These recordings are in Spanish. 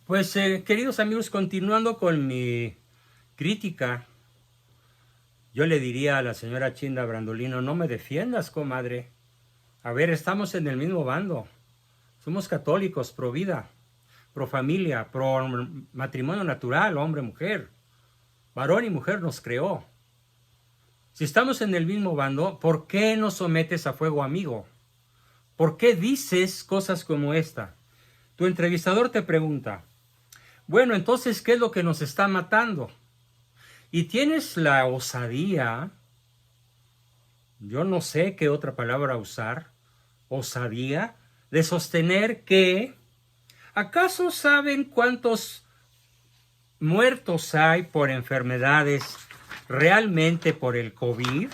Pues, queridos amigos, continuando con mi crítica, yo le diría a la señora Chinda Brandolino, no me defiendas, comadre. A ver, estamos en el mismo bando. Somos católicos, pro vida, pro familia, pro matrimonio natural, hombre-mujer. Varón y mujer nos creó. Si estamos en el mismo bando, ¿por qué nos sometes a fuego amigo? ¿Por qué dices cosas como esta? Tu entrevistador te pregunta, bueno, entonces, ¿qué es lo que nos está matando? Y tienes la osadía, yo no sé qué otra palabra usar, osadía, de sostener que, ¿acaso saben cuántos muertos hay por enfermedades realmente por el COVID?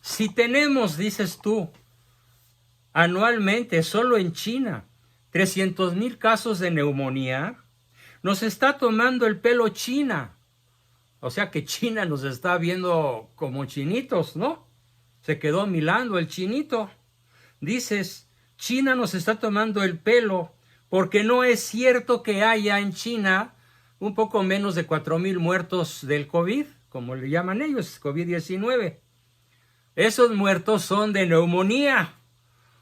Si tenemos, dices tú, anualmente solo en China 300,000 casos de neumonía, nos está tomando el pelo China. O sea que China nos está viendo como chinitos, ¿no? Se quedó mirando el chinito. Dices, China nos está tomando el pelo porque no es cierto que haya en China un poco menos de 4,000 muertos del COVID, como le llaman ellos, COVID-19. Esos muertos son de neumonía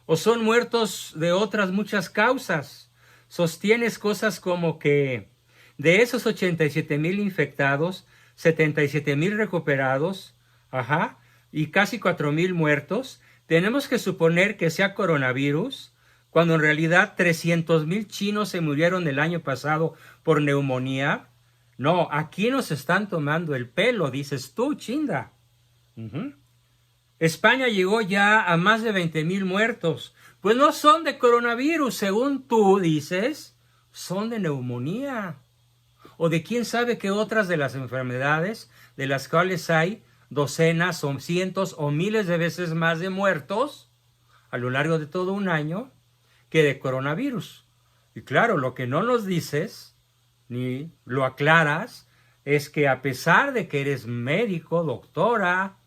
o son muertos de otras muchas causas. Sostienes cosas como que de esos 87,000 infectados, 77,000 recuperados, y casi 4,000 muertos, tenemos que suponer que sea coronavirus, cuando en realidad 300,000 chinos se murieron el año pasado por neumonía. No, aquí nos están tomando el pelo, dices tú, Chinda. España llegó ya a más de 20,000 muertos. Pues no son de coronavirus, según tú dices, son de neumonía. O de quién sabe qué otras de las enfermedades, de las cuales hay docenas o cientos o miles de veces más de muertos a lo largo de todo un año que de coronavirus. Y claro, lo que no nos dices, ni lo aclaras, es que a pesar de que eres médico, doctora,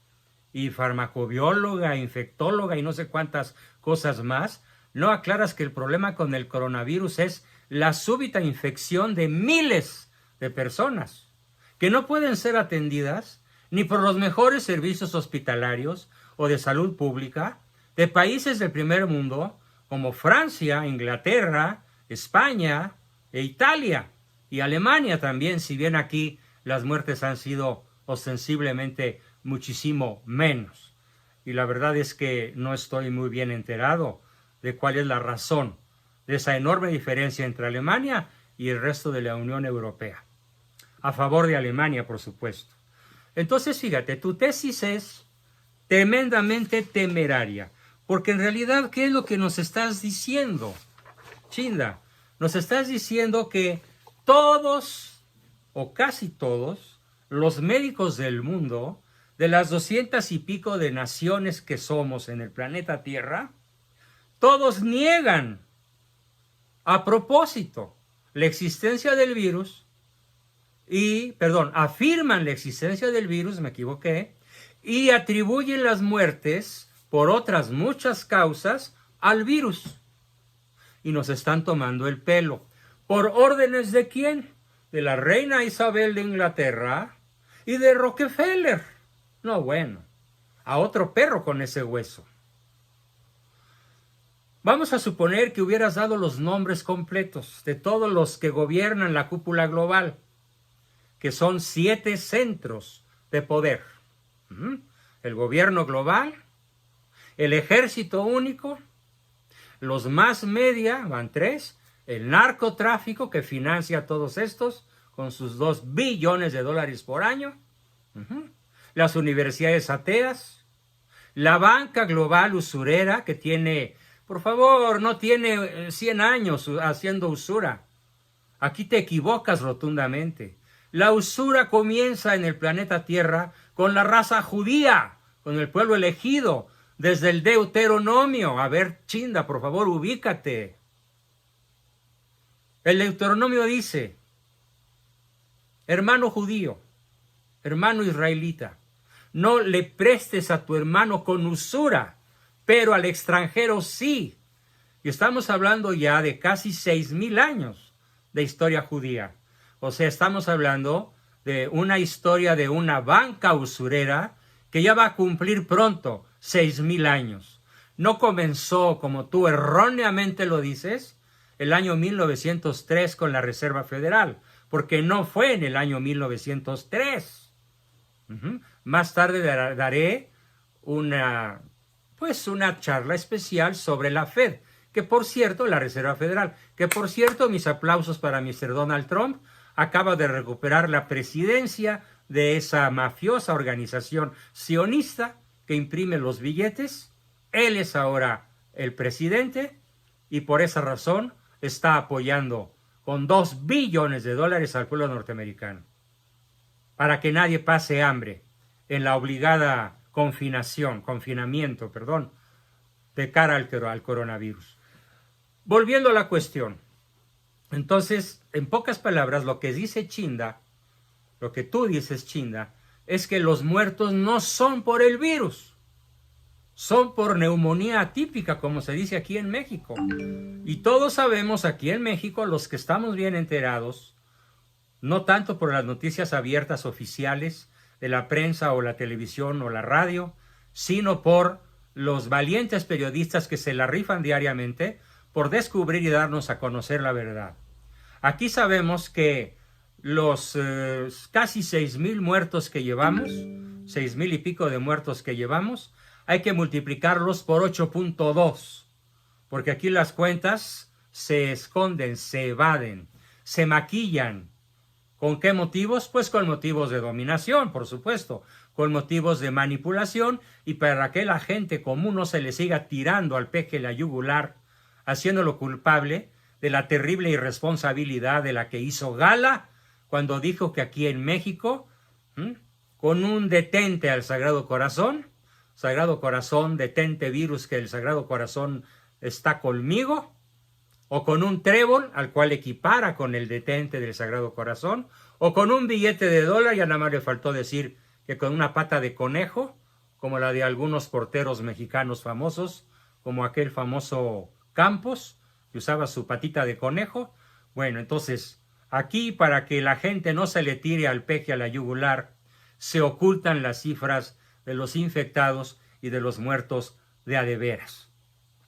y farmacobióloga, infectóloga y no sé cuántas cosas más, no aclaras que el problema con el coronavirus es la súbita infección de miles de personas que no pueden ser atendidas ni por los mejores servicios hospitalarios o de salud pública de países del primer mundo como Francia, Inglaterra, España e Italia y Alemania también, si bien aquí las muertes han sido ostensiblemente muchísimo menos. Y la verdad es que no estoy muy bien enterado de cuál es la razón de esa enorme diferencia entre Alemania y el resto de la Unión Europea. A favor de Alemania, por supuesto. Entonces, fíjate, tu tesis es tremendamente temeraria, porque en realidad, ¿qué es lo que nos estás diciendo, Chinda? Nos estás diciendo que todos, o casi todos, los médicos del mundo, de las 200 y pico de naciones que somos en el planeta Tierra, todos niegan a propósito la existencia del virus afirman la existencia del virus, me equivoqué, y atribuyen las muertes por otras muchas causas al virus. Y nos están tomando el pelo. ¿Por órdenes de quién? De la reina Isabel de Inglaterra y de Rockefeller. No, bueno, a otro perro con ese hueso. Vamos a suponer que hubieras dado los nombres completos de todos los que gobiernan la cúpula global, que son 7 centros de poder. El gobierno global, el ejército único, los más media, van 3, el narcotráfico que financia a todos estos con sus $2 billones por año, las universidades ateas, la banca global usurera que tiene, por favor, no tiene 100 años haciendo usura. Aquí te equivocas rotundamente. La usura comienza en el planeta Tierra con la raza judía, con el pueblo elegido, desde el Deuteronomio. A ver, Chinda, por favor, ubícate. El Deuteronomio dice, hermano judío, hermano israelita, no le prestes a tu hermano con usura, pero al extranjero sí. Y estamos hablando ya de casi 6,000 años la historia judía. O sea, estamos hablando de una historia de una banca usurera que ya va a cumplir pronto 6,000 años. No comenzó, como tú erróneamente lo dices, el año 1903 con la Reserva Federal, porque no fue en el año 1903. Más tarde daré una charla especial sobre la Fed, que por cierto, la Reserva Federal, que por cierto, mis aplausos para Mr. Donald Trump, acaba de recuperar la presidencia de esa mafiosa organización sionista que imprime los billetes. Él es ahora el presidente y por esa razón está apoyando con $2 billones al pueblo norteamericano para que nadie pase hambre en la obligada confinamiento, de cara al coronavirus. Volviendo a la cuestión, entonces, en pocas palabras, lo que dice Chinda, lo que tú dices, Chinda, es que los muertos no son por el virus, son por neumonía atípica, como se dice aquí en México. Y todos sabemos aquí en México, los que estamos bien enterados, no tanto por las noticias abiertas oficiales de la prensa o la televisión o la radio, sino por los valientes periodistas que se la rifan diariamente por descubrir y darnos a conocer la verdad. Aquí sabemos que los casi 6,000 muertos que llevamos, 6,000 y pico de muertos que llevamos, hay que multiplicarlos por 8.2, porque aquí las cuentas se esconden, se evaden, se maquillan. ¿Con qué motivos? Pues con motivos de dominación, por supuesto, con motivos de manipulación y para que la gente común no se le siga tirando al peje la yugular, haciéndolo culpable de la terrible irresponsabilidad de la que hizo gala cuando dijo que aquí en México, con un detente al Sagrado Corazón, detente virus que el Sagrado Corazón está conmigo, o con un trébol al cual equipara con el detente del Sagrado Corazón, o con un billete de $1, ya nada más le faltó decir que con una pata de conejo, como la de algunos porteros mexicanos famosos, como aquel famoso Campos, que usaba su patita de conejo. Bueno, entonces, aquí para que la gente no se le tire al peje a la yugular, se ocultan las cifras de los infectados y de los muertos de a de veras.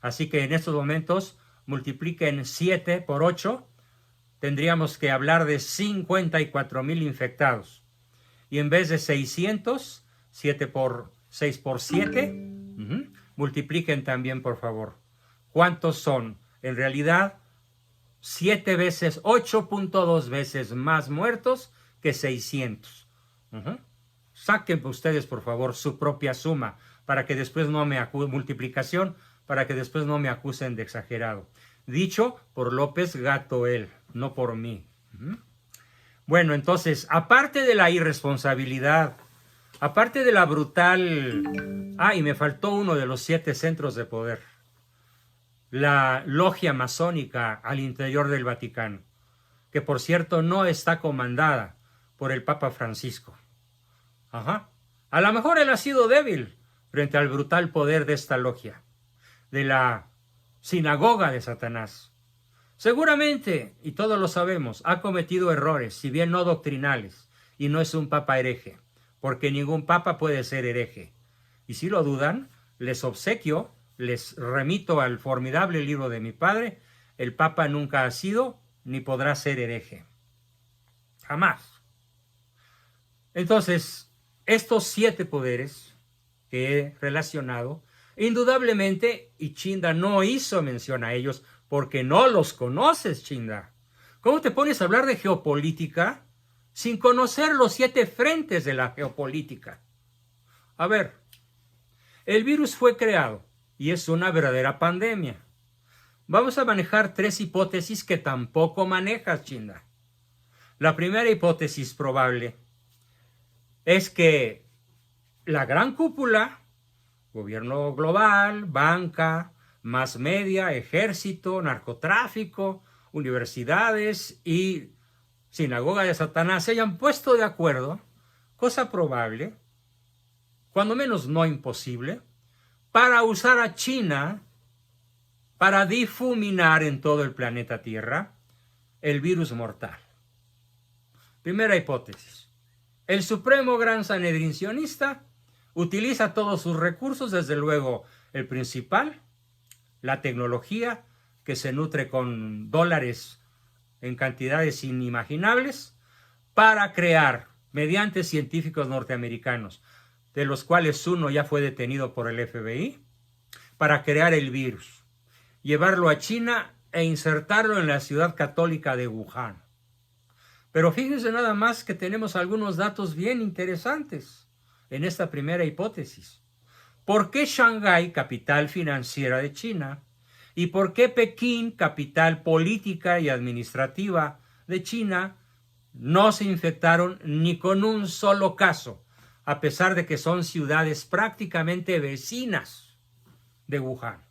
Así que en estos momentos, multipliquen 7 por 8, tendríamos que hablar de 54,000 infectados. Y en vez de 600, 6 por 7, multipliquen también, por favor. ¿Cuántos son? En realidad, 8.2 veces más muertos que 600. Saquen ustedes, por favor, su propia suma para que después no me multiplicación, para que después no me acusen de exagerado. Dicho por López Gatell, no por mí. Bueno, entonces, aparte de la irresponsabilidad, aparte de la brutal... y me faltó uno de los 7 centros de poder. La logia masónica al interior del Vaticano, que por cierto no está comandada por el Papa Francisco. A lo mejor él ha sido débil frente al brutal poder de esta logia, de la sinagoga de Satanás. Seguramente, y todos lo sabemos, ha cometido errores, si bien no doctrinales, y no es un papa hereje, porque ningún papa puede ser hereje. Y si lo dudan, les obsequio, les remito al formidable libro de mi padre, el papa nunca ha sido ni podrá ser hereje. Jamás. Entonces, estos 7 poderes que he relacionado, indudablemente, y Chinda no hizo mención a ellos porque no los conoces, Chinda. ¿Cómo te pones a hablar de geopolítica sin conocer los 7 frentes de la geopolítica? A ver, el virus fue creado y es una verdadera pandemia. Vamos a manejar 3 hipótesis que tampoco manejas, Chinda. La primera hipótesis probable es que la gran cúpula, gobierno global, banca, mass media, ejército, narcotráfico, universidades y sinagoga de Satanás se hayan puesto de acuerdo, cosa probable, cuando menos no imposible, para usar a China para difuminar en todo el planeta Tierra el virus mortal. Primera hipótesis. El Supremo Gran Sanedrín sionista utiliza todos sus recursos, desde luego el principal, la tecnología, que se nutre con dólares en cantidades inimaginables, para crear, mediante científicos norteamericanos, de los cuales uno ya fue detenido por el FBI, para crear el virus, llevarlo a China e insertarlo en la ciudad católica de Wuhan. Pero fíjense nada más que tenemos algunos datos bien interesantes en esta primera hipótesis. ¿Por qué Shanghái, capital financiera de China, y por qué Pekín, capital política y administrativa de China, no se infectaron ni con un solo caso, a pesar de que son ciudades prácticamente vecinas de Wuhan?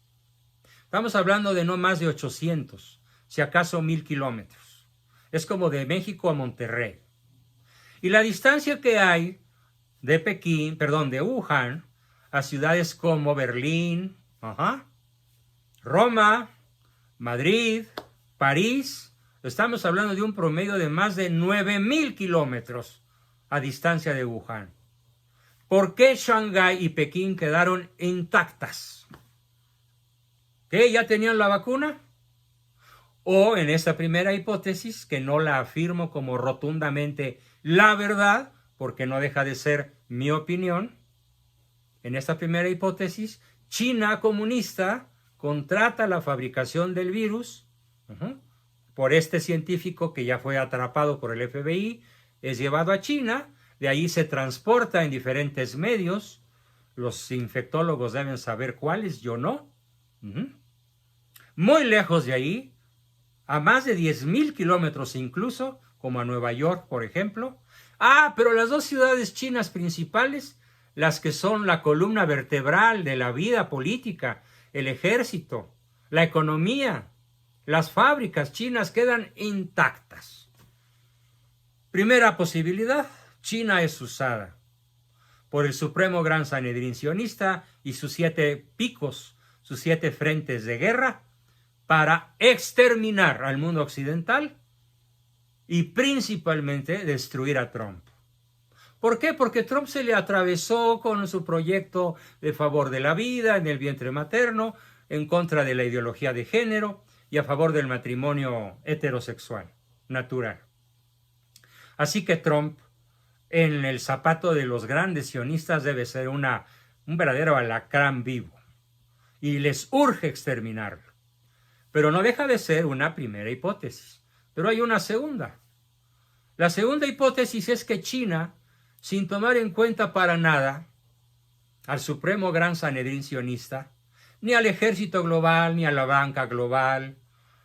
Estamos hablando de no más de 800, si acaso 1000 kilómetros. Es como de México a Monterrey. Y la distancia que hay de de Wuhan, a ciudades como Berlín, Roma, Madrid, París, estamos hablando de un promedio de más de 9000 kilómetros a distancia de Wuhan. ¿Por qué Shanghái y Pekín quedaron intactas? ¿Qué? ¿Ya tenían la vacuna? O en esta primera hipótesis, que no la afirmo como rotundamente la verdad, porque no deja de ser mi opinión, en esta primera hipótesis, China comunista contrata la fabricación del virus por este científico que ya fue atrapado por el FBI, es llevado a China, de ahí se transporta en diferentes medios, los infectólogos deben saber cuáles, yo no. Muy lejos de ahí, a más de 10,000 kilómetros incluso, como a Nueva York, por ejemplo. Pero las dos ciudades chinas principales, las que son la columna vertebral de la vida política, el ejército, la economía, las fábricas chinas quedan intactas. Primera posibilidad, China es usada por el Supremo Gran Sanedrín sionista y sus 7 picos, sus 7 frentes de guerra, para exterminar al mundo occidental y principalmente destruir a Trump. ¿Por qué? Porque Trump se le atravesó con su proyecto de favor de la vida en el vientre materno, en contra de la ideología de género y a favor del matrimonio heterosexual natural. Así que Trump, en el zapato de los grandes sionistas, debe ser un verdadero alacrán vivo y les urge exterminarlo. Pero no deja de ser una primera hipótesis. Pero hay una segunda. La segunda hipótesis es que China, sin tomar en cuenta para nada al Supremo Gran Sanedrín sionista, ni al ejército global, ni a la banca global,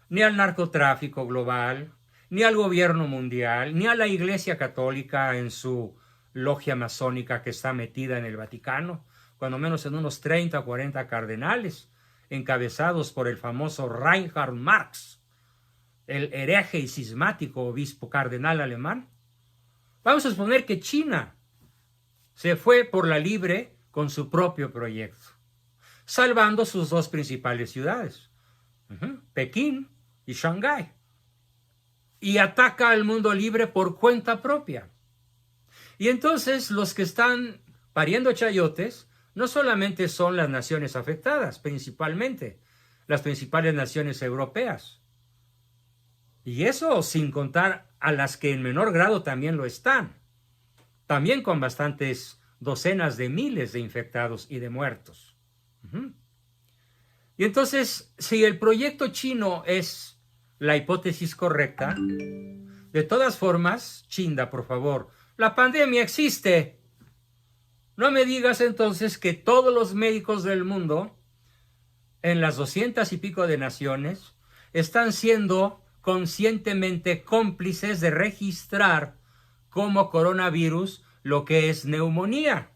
ni al narcotráfico global, ni al gobierno mundial, ni a la Iglesia Católica en su logia masónica que está metida en el Vaticano, cuando menos en unos 30 o 40 cardenales, encabezados por el famoso Reinhard Marx, el hereje y cismático obispo cardenal alemán. Vamos a suponer que China se fue por la libre con su propio proyecto, salvando sus dos principales ciudades, Pekín y Shanghái, y ataca al mundo libre por cuenta propia. Y entonces los que están pariendo chayotes no solamente son las naciones afectadas, principalmente las principales naciones europeas. Y eso sin contar a las que en menor grado también lo están, también con bastantes docenas de miles de infectados y de muertos. Y entonces, si el proyecto chino es la hipótesis correcta, de todas formas, Chinda, por favor, la pandemia existe. No me digas entonces que todos los médicos del mundo, en las 200 y pico de naciones, están siendo conscientemente cómplices de registrar como coronavirus lo que es neumonía.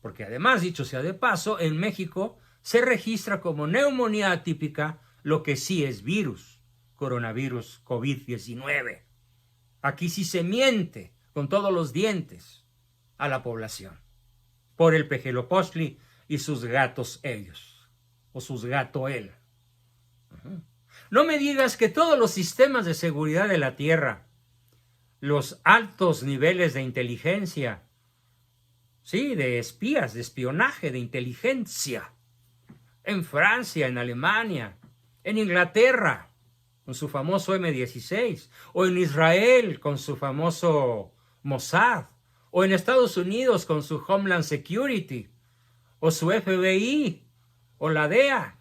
Porque además, dicho sea de paso, en México se registra como neumonía atípica lo que sí es virus, coronavirus COVID-19. Aquí sí se miente con todos los dientes a la población por el Pejelopostli y sus gatos ellos, o sus gato él. No me digas que todos los sistemas de seguridad de la Tierra, los altos niveles de inteligencia, sí, de espías, de espionaje, de inteligencia, en Francia, en Alemania, en Inglaterra, con su famoso M-16, o en Israel, con su famoso Mossad, o en Estados Unidos, con su Homeland Security, o su FBI, o la DEA,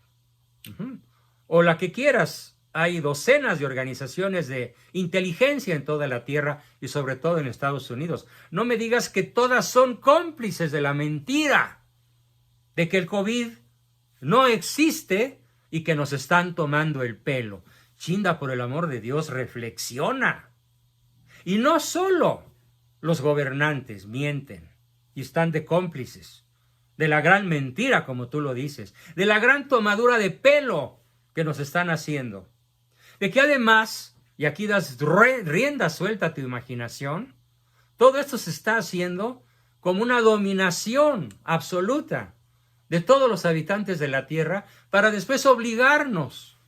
o la que quieras. Hay docenas de organizaciones de inteligencia en toda la Tierra y sobre todo en Estados Unidos. No me digas que todas son cómplices de la mentira, de que el COVID no existe y que nos están tomando el pelo. Chinda, por el amor de Dios, reflexiona. Y no solo los gobernantes mienten y están de cómplices de la gran mentira, como tú lo dices, de la gran tomadura de pelo que nos están haciendo. De que además, y aquí das rienda suelta a tu imaginación, todo esto se está haciendo como una dominación absoluta de todos los habitantes de la Tierra para después obligarnos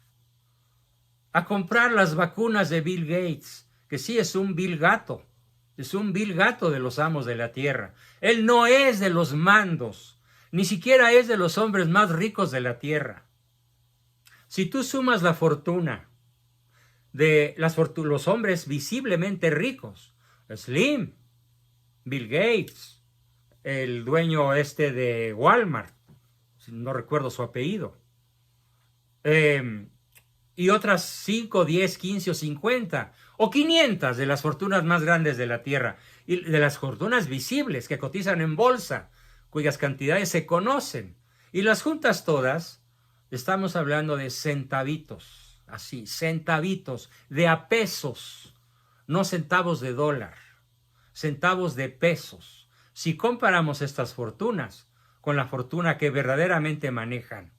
a comprar las vacunas de Bill Gates, que sí es un vil gato de los amos de la Tierra. Él no es de los mandos, ni siquiera es de los hombres más ricos de la Tierra. Si tú sumas la fortuna de los hombres visiblemente ricos, Slim, Bill Gates, el dueño de Walmart, no recuerdo su apellido, y otras 5, 10, 15 o 50 o 500 de las fortunas más grandes de la Tierra, y de las fortunas visibles que cotizan en bolsa, cuyas cantidades se conocen, y las juntas todas, estamos hablando de centavitos, así, centavitos, de a pesos, no centavos de dólar, centavos de pesos. Si comparamos estas fortunas con la fortuna que verdaderamente manejan,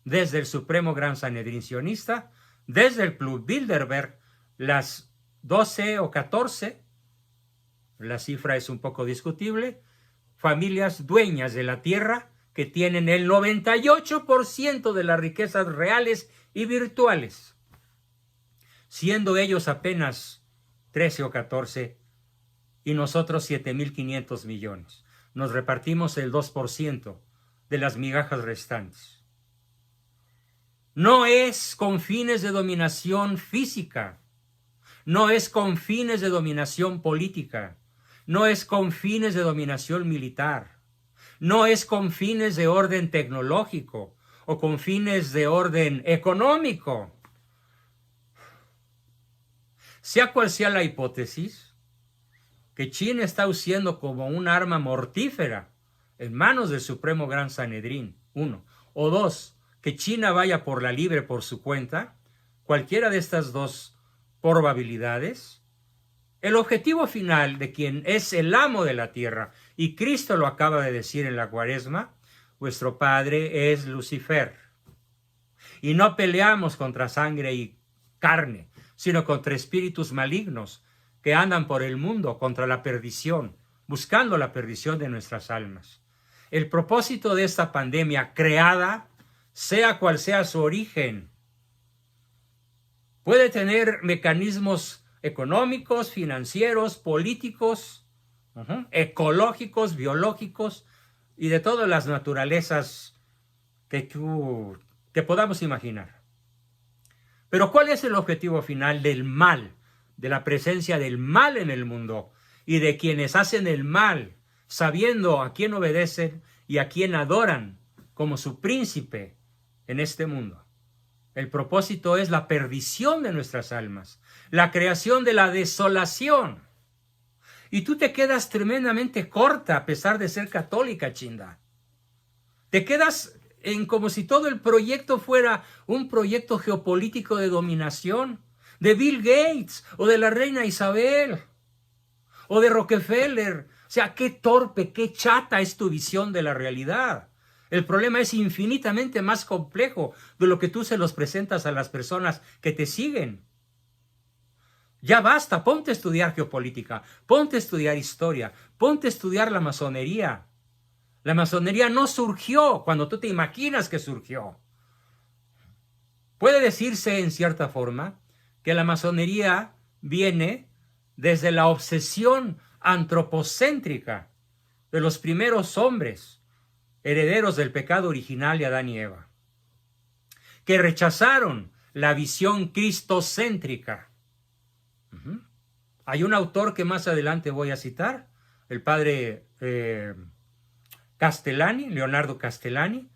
desde el Supremo Gran Sanedrín Sionista, desde el Club Bilderberg, las 12 o 14, la cifra es un poco discutible, familias dueñas de la tierra que tienen el 98% de las riquezas reales y virtuales, siendo ellos apenas 13 o 14 y nosotros 7.500 millones. Nos repartimos el 2% de las migajas restantes. No es con fines de dominación física, no es con fines de dominación política, no es con fines de dominación militar, no es con fines de orden tecnológico o con fines de orden económico. Sea cual sea la hipótesis, que China está usando como un arma mortífera en manos del Supremo Gran Sanedrín, 1, o 2, que China vaya por la libre por su cuenta, cualquiera de estas dos probabilidades, el objetivo final de quien es el amo de la tierra, y Cristo lo acaba de decir en la Cuaresma, vuestro padre es Lucifer. Y no peleamos contra sangre y carne, sino contra espíritus malignos que andan por el mundo contra la perdición, buscando la perdición de nuestras almas. El propósito de esta pandemia creada, sea cual sea su origen, puede tener mecanismos económicos, financieros, políticos, ecológicos, biológicos y de todas las naturalezas que podamos imaginar. Pero ¿cuál es el objetivo final del mal, de la presencia del mal en el mundo y de quienes hacen el mal, sabiendo a quién obedecen y a quién adoran como su príncipe en este mundo? El propósito es la perdición de nuestras almas, la creación de la desolación. Y tú te quedas tremendamente corta a pesar de ser católica, Chinda. Te quedas en como si todo el proyecto fuera un proyecto geopolítico de dominación, de Bill Gates o de la reina Isabel o de Rockefeller. O sea, qué torpe, qué chata es tu visión de la realidad. El problema es infinitamente más complejo de lo que tú se los presentas a las personas que te siguen. Ya basta, ponte a estudiar geopolítica, ponte a estudiar historia, ponte a estudiar la masonería. La masonería no surgió cuando tú te imaginas que surgió. Puede decirse en cierta forma que la masonería viene desde la obsesión antropocéntrica de los primeros hombres, herederos del pecado original de Adán y Eva, que rechazaron la visión cristocéntrica. Hay un autor que más adelante voy a citar, el padre Castellani, Leonardo Castellani,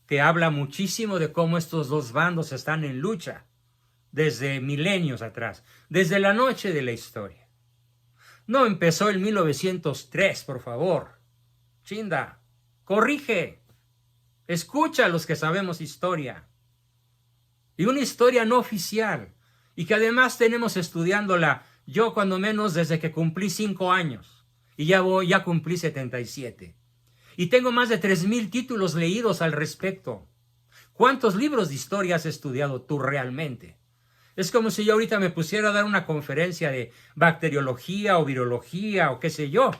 que habla muchísimo de cómo estos dos bandos están en lucha desde milenios atrás, desde la noche de la historia. No empezó en 1903, por favor. Chinda, corrige, escucha a los que sabemos historia. Y una historia no oficial, y que además tenemos estudiándola, yo cuando menos desde que cumplí 5 años, y ya cumplí 77. Y tengo más de 3,000 títulos leídos al respecto. ¿Cuántos libros de historia has estudiado tú realmente? Es como si yo ahorita me pusiera a dar una conferencia de bacteriología o virología o qué sé yo,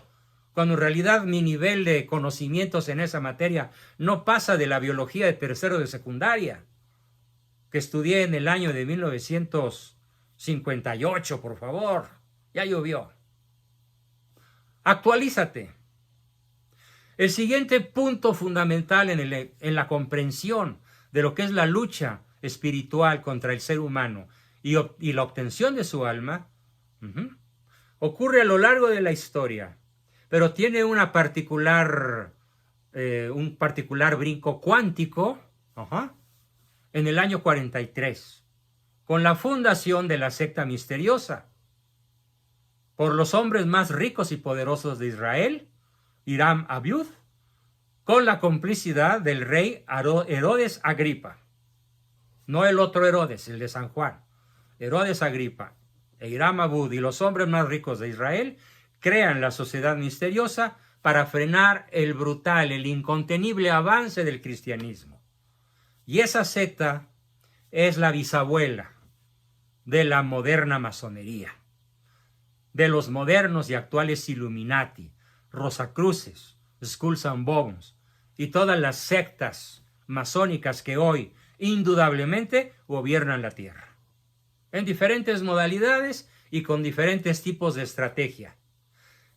cuando en realidad mi nivel de conocimientos en esa materia no pasa de la biología de tercero de secundaria, que estudié en el año de 1958, por favor. Ya llovió. Actualízate. El siguiente punto fundamental en la comprensión de lo que es la lucha espiritual contra el ser humano y la obtención de su alma, ocurre a lo largo de la historia, pero tiene un particular brinco cuántico en el año 43, con la fundación de la secta misteriosa por los hombres más ricos y poderosos de Israel, Hiram Abiud, con la complicidad del rey Herodes Agripa. No el otro Herodes, el de San Juan. Herodes Agripa e Hiram Abiud y los hombres más ricos de Israel crean la sociedad misteriosa para frenar el brutal, el incontenible avance del cristianismo. Y esa secta es la bisabuela de la moderna masonería, de los modernos y actuales Illuminati, Rosacruces, Skulls and Bones y todas las sectas masónicas que hoy indudablemente gobiernan la Tierra, en diferentes modalidades y con diferentes tipos de estrategia.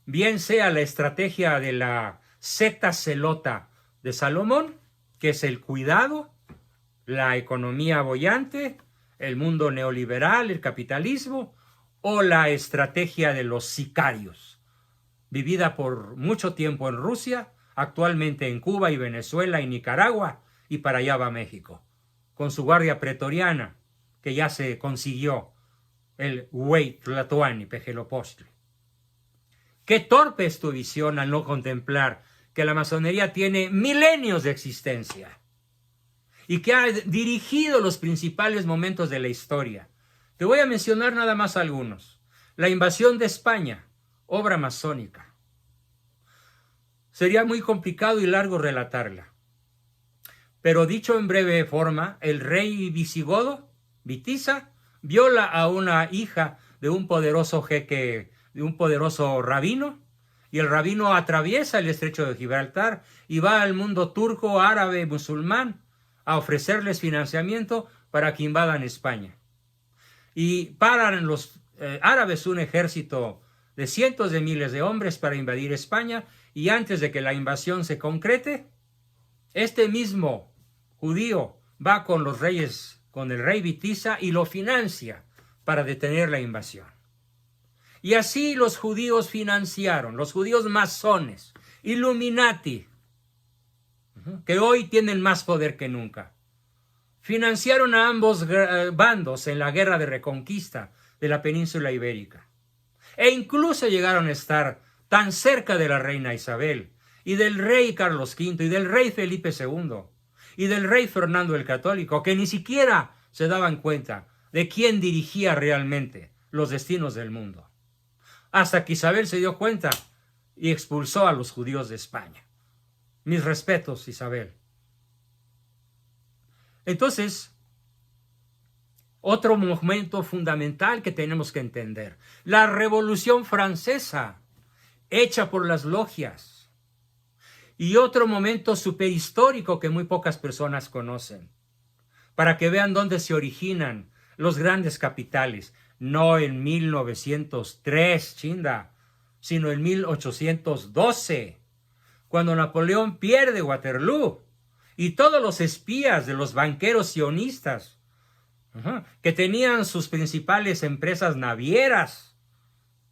Bien sea la estrategia de la secta celota de Salomón, que es el cuidado, la economía boyante, el mundo neoliberal, el capitalismo, o la estrategia de los sicarios, vivida por mucho tiempo en Rusia, actualmente en Cuba y Venezuela y Nicaragua, y para allá va México, con su guardia pretoriana, que ya se consiguió el Huey Tlatoani Pejelopostli. Qué torpe es tu visión al no contemplar que la masonería tiene milenios de existencia y que ha dirigido los principales momentos de la historia. Te voy a mencionar nada más algunos. La invasión de España, obra masónica. Sería muy complicado y largo relatarla. Pero dicho en breve forma, el rey visigodo, Witiza, viola a una hija de un poderoso jeque, de un poderoso rabino, y el rabino atraviesa el estrecho de Gibraltar y va al mundo turco, árabe, musulmán a ofrecerles financiamiento para que invadan España. Y paran los árabes un ejército de cientos de miles de hombres para invadir España, y antes de que la invasión se concrete, este mismo judío va con los reyes, con el rey Witiza, y lo financia para detener la invasión. Y así los judíos financiaron, los judíos masones, Illuminati, que hoy tienen más poder que nunca, financiaron a ambos bandos en la guerra de reconquista de la península ibérica. E incluso llegaron a estar tan cerca de la reina Isabel, y del rey Carlos V, y del rey Felipe II, y del rey Fernando el Católico, que ni siquiera se daban cuenta de quién dirigía realmente los destinos del mundo. Hasta que Isabel se dio cuenta y expulsó a los judíos de España. Mis respetos, Isabel. Entonces, otro momento fundamental que tenemos que entender, la Revolución Francesa, hecha por las logias, y otro momento superhistórico que muy pocas personas conocen. para que vean dónde se originan los grandes capitales. No en 1903, chinda, sino en 1812, cuando Napoleón pierde Waterloo y todos los espías de los banqueros sionistas, que tenían sus principales empresas navieras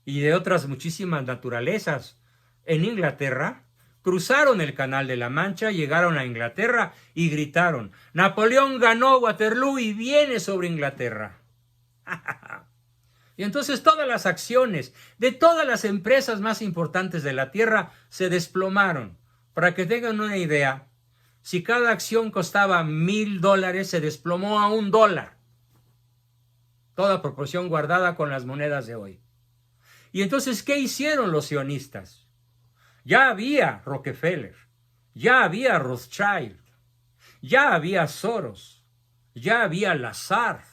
y de otras muchísimas naturalezas en Inglaterra, cruzaron el Canal de la Mancha, llegaron a Inglaterra y gritaron: Napoleón ganó Waterloo y viene sobre Inglaterra. Y entonces todas las acciones de todas las empresas más importantes de la Tierra se desplomaron. Para que tengan una idea, si cada acción costaba $1,000, se desplomó a $1. Toda proporción guardada con las monedas de hoy. Y entonces, ¿qué hicieron los sionistas? Ya había Rockefeller, ya había Rothschild, ya había Soros, ya había Lazard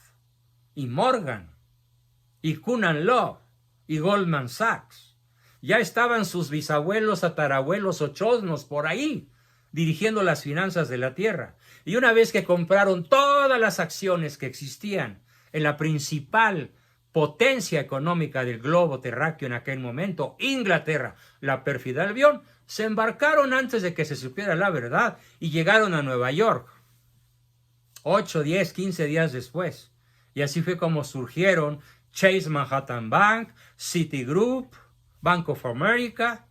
y Morgan y Cunan Love y Goldman Sachs. Ya estaban sus bisabuelos, tatarabuelos o chosnos por ahí, dirigiendo las finanzas de la tierra. Y una vez que compraron todas las acciones que existían en la principal potencia económica del globo terráqueo en aquel momento, Inglaterra, la pérfida Albión, se embarcaron antes de que se supiera la verdad y llegaron a Nueva York 8, 10, 15 días después. Y así fue como surgieron Chase Manhattan Bank, Citigroup, Bank of America,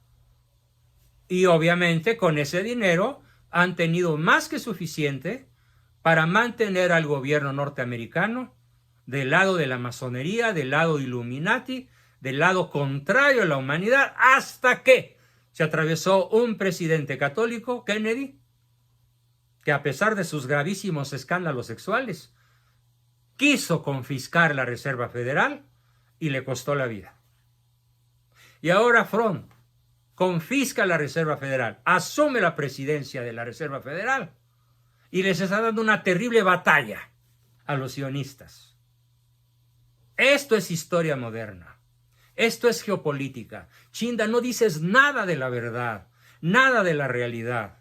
y obviamente con ese dinero han tenido más que suficiente para mantener al gobierno norteamericano del lado de la masonería, del lado Illuminati, del lado contrario a la humanidad, hasta que se atravesó un presidente católico, Kennedy, que a pesar de sus gravísimos escándalos sexuales, quiso confiscar la Reserva Federal y le costó la vida. Y ahora Front confisca la Reserva Federal, asume la presidencia de la Reserva Federal y les está dando una terrible batalla a los sionistas. Esto es historia moderna. Esto es geopolítica. Chinda, no dices nada de la verdad, nada de la realidad.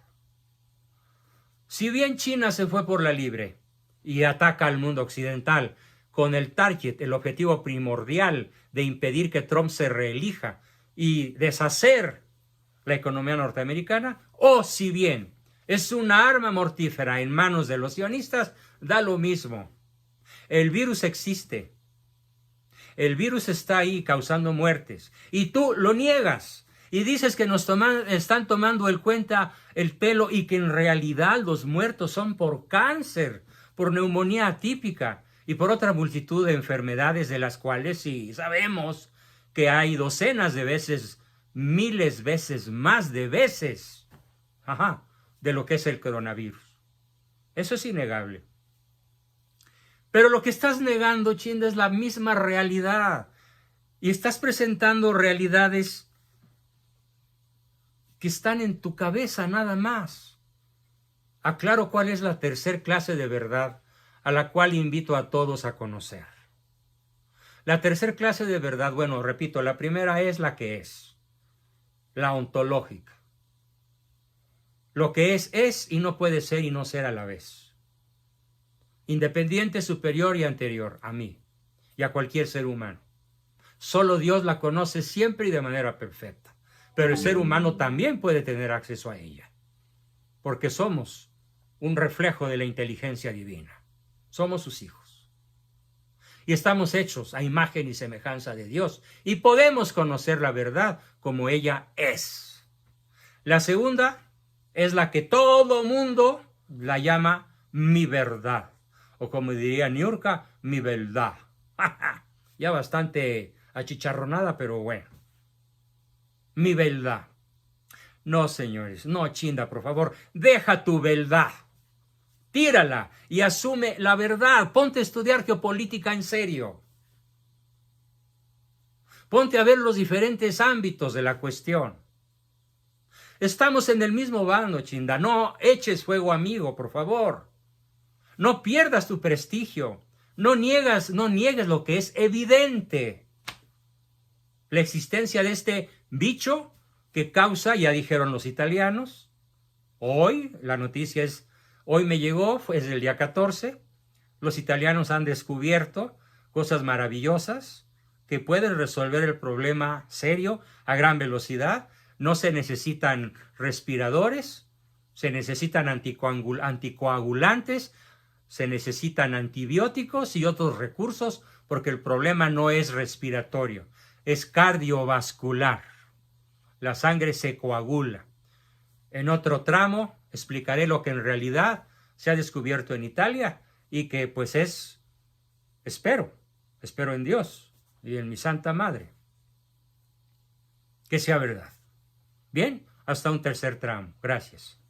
Si bien China se fue por la libre y ataca al mundo occidental con el target, el objetivo primordial de impedir que Trump se reelija y deshacer la economía norteamericana, o si bien es una arma mortífera en manos de los sionistas, da lo mismo. El virus existe. El virus está ahí causando muertes y tú lo niegas y dices que nos están tomando el pelo y que en realidad los muertos son por cáncer, por neumonía atípica y por otra multitud de enfermedades de las cuales sí sabemos que hay docenas de veces, miles veces, más de veces, de lo que es el coronavirus. Eso es innegable. Pero lo que estás negando, Chinda, es la misma realidad. Y estás presentando realidades que están en tu cabeza nada más. Aclaro cuál es la tercer clase de verdad a la cual invito a todos a conocer. La tercer clase de verdad, bueno, repito, la primera es la que es, la ontológica. Lo que es y no puede ser y no ser a la vez. Independiente, superior y anterior a mí y a cualquier ser humano. Solo Dios la conoce siempre y de manera perfecta, pero el ser humano también puede tener acceso a ella, porque somos un reflejo de la inteligencia divina. Somos sus hijos. Y estamos hechos a imagen y semejanza de Dios, y podemos conocer la verdad como ella es. La segunda es la que todo mundo la llama mi verdad. O como diría Niurka, mi verdad. Ya bastante achicharronada, pero bueno. Mi verdad. No, señores, no, Chinda, por favor. Deja tu verdad. Tírala y asume la verdad. Ponte a estudiar geopolítica en serio. Ponte a ver los diferentes ámbitos de la cuestión. Estamos en el mismo bando, Chinda. No eches fuego amigo, por favor. No pierdas tu prestigio. No niegues lo que es evidente. La existencia de este bicho que causa, ya dijeron los italianos. Hoy, la noticia es, hoy me llegó, es el día 14, Los italianos han descubierto cosas maravillosas que pueden resolver el problema serio a gran velocidad. No se necesitan respiradores, se necesitan anticoagulantes, se necesitan antibióticos y otros recursos, porque el problema no es respiratorio, es cardiovascular. La sangre se coagula. En otro tramo explicaré lo que en realidad se ha descubierto en Italia y que pues espero en Dios y en mi Santa Madre, que sea verdad. Bien, hasta un tercer tramo. Gracias.